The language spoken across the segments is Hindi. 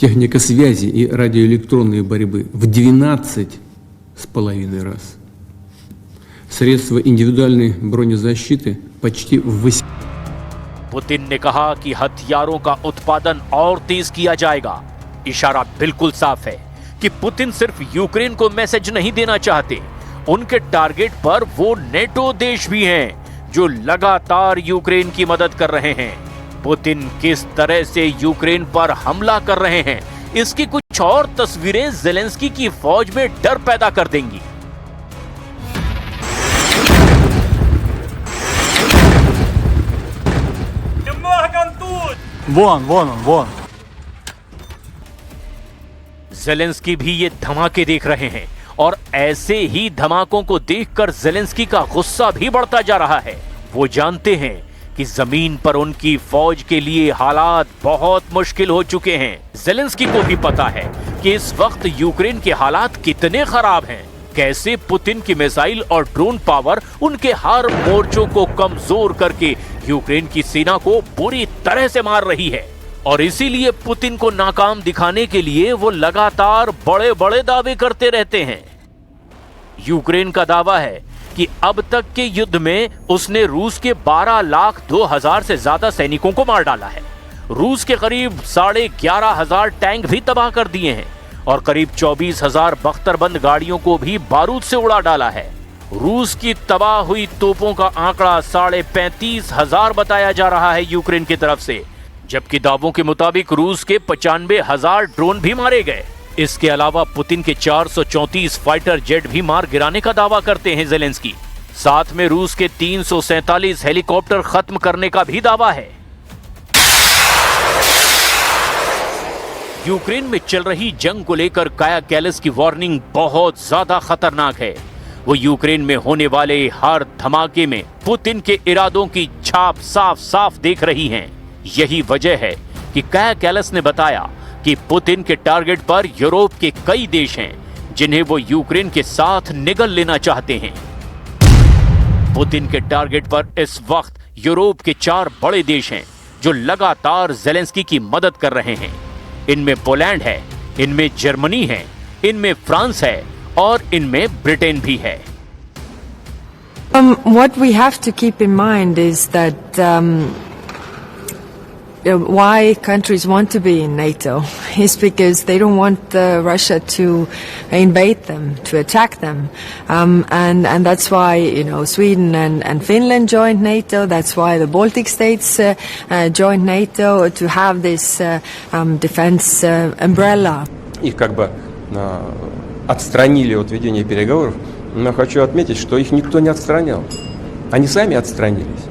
техника связи и радиоэлектронной борьбы в 12,5 раз. Средства индивидуальной бронезащиты почти в 8. पुतिन ने कहा कि हथियारों का उत्पादन और तेज किया जाएगा। इशारा बिल्कुल साफ है कि पुतिन सिर्फ यूक्रेन को मैसेज नहीं देना चाहते, उनके टारगेट पर वो नेटो देश भी हैं जो लगातार यूक्रेन की मदद कर रहे हैं। पुतिन किस तरह से यूक्रेन पर हमला कर रहे हैं, इसकी कुछ और तस्वीरें ज़ेलेंस्की की फौज में डर पैदा कर देंगी। Вон. ज़ेलेंस्की भी ये धमाके देख रहे हैं और ऐसे ही धमाकों को देखकर ज़ेलेंस्की का गुस्सा भी बढ़ता जा रहा है। वो जानते हैं कि जमीन पर उनकी फौज के लिए हालात बहुत मुश्किल हो चुके हैं। ज़ेलेंस्की को भी पता है कि इस वक्त यूक्रेन के हालात कितने खराब हैं, कैसे पुतिन की मिसाइल और ड्रोन पावर उनके हर मोर्चों को कमजोर करके यूक्रेन की सेना को बुरी तरह से मार रही है। और इसीलिए पुतिन को नाकाम दिखाने के लिए वो लगातार बड़े बड़े दावे करते रहते हैं। यूक्रेन का दावा है कि अब तक के युद्ध में उसने रूस के 12,02,000 से ज्यादा सैनिकों को मार डाला है। रूस के करीब 11,500 टैंक भी तबाह कर दिए हैं और करीब 24,000 बख्तरबंद गाड़ियों को भी बारूद से उड़ा डाला है। रूस की तबाह हुई तोपों का आंकड़ा 35,500 बताया जा रहा है यूक्रेन की तरफ से, जबकि दावों के मुताबिक रूस के 95,000 ड्रोन भी मारे गए। इसके अलावा पुतिन के 434 फाइटर जेट भी मार गिराने का दावा करते हैं ज़ेलेंस्की। साथ में रूस के 347 हेलीकॉप्टर खत्म करने का भी दावा है। यूक्रेन में चल रही जंग को लेकर काया कैलस की वार्निंग बहुत ज्यादा खतरनाक है। वो यूक्रेन में होने वाले हर धमाके में पुतिन के इरादों की छाप साफ साफ देख रही हैं। यही वजह है कि काया कैलस ने बताया कि पुतिन के टारगेट पर यूरोप के कई देश हैं जिन्हें वो यूक्रेन के साथ निगल लेना चाहते हैं। पुतिन के टारगेट पर इस वक्त यूरोप के 4 बड़े देश हैं जो लगातार ज़ेलेंस्की की मदद कर रहे हैं। इनमें पोलैंड है, इनमें जर्मनी है, इनमें फ्रांस है और इनमें ब्रिटेन भी है। What we have to keep in mind is that why countries want to be in NATO is because they don't want Russia to invade them, to attack them, and that's why Sweden and Finland joined NATO. That's why the Baltic states joined NATO to have this defense umbrella. Их как бы отстранили от ведения переговоров, но хочу отметить, что их никто не отстранял. Они сами отстранились.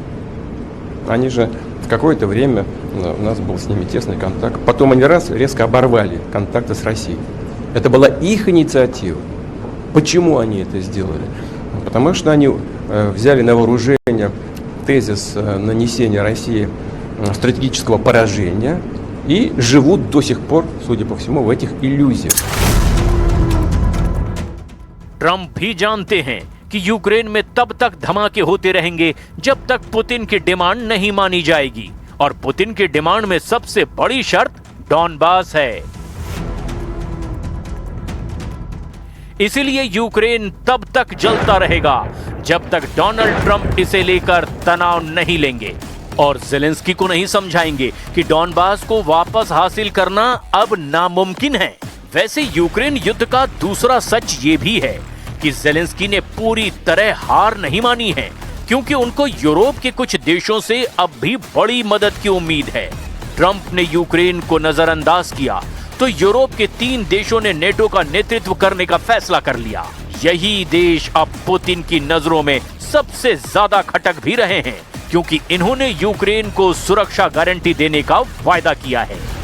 Они же какое-то время у нас был с ними тесный контакт. Потом они резко оборвали контакты с Россией. Это была их инициатива. Почему они это сделали? Потому что они взяли на вооружение тезис нанесения России стратегического поражения и живут до сих пор, судя по всему, в этих иллюзиях. Trump भी जानते हैं कि यूक्रेन में तब तक धमाके होते रहेंगे जब तक पुतिन की डिमांड नहीं मानी जाएगी, और पुतिन की डिमांड में सबसे बड़ी शर्त डॉनबास है। इसीलिए यूक्रेन तब तक जलता रहेगा जब तक डोनाल्ड ट्रंप इसे लेकर तनाव नहीं लेंगे और ज़ेलेंस्की को नहीं समझाएंगे कि डॉनबास को वापस हासिल करना अब नामुमकिन है। वैसे यूक्रेन युद्ध का दूसरा सच ये भी है कि ज़ेलेंस्की ने पूरी तरह हार नहीं मानी है, क्योंकि उनको यूरोप के कुछ देशों से अब भी बड़ी मदद की उम्मीद है। ट्रंप ने यूक्रेन को नजरअंदाज किया तो यूरोप के 3 देशों ने नेटो का नेतृत्व करने का फैसला कर लिया। यही देश अब पुतिन की नजरों में सबसे ज्यादा खटक भी रहे हैं, क्योंकि इन्होंने यूक्रेन को सुरक्षा गारंटी देने का वायदा किया है।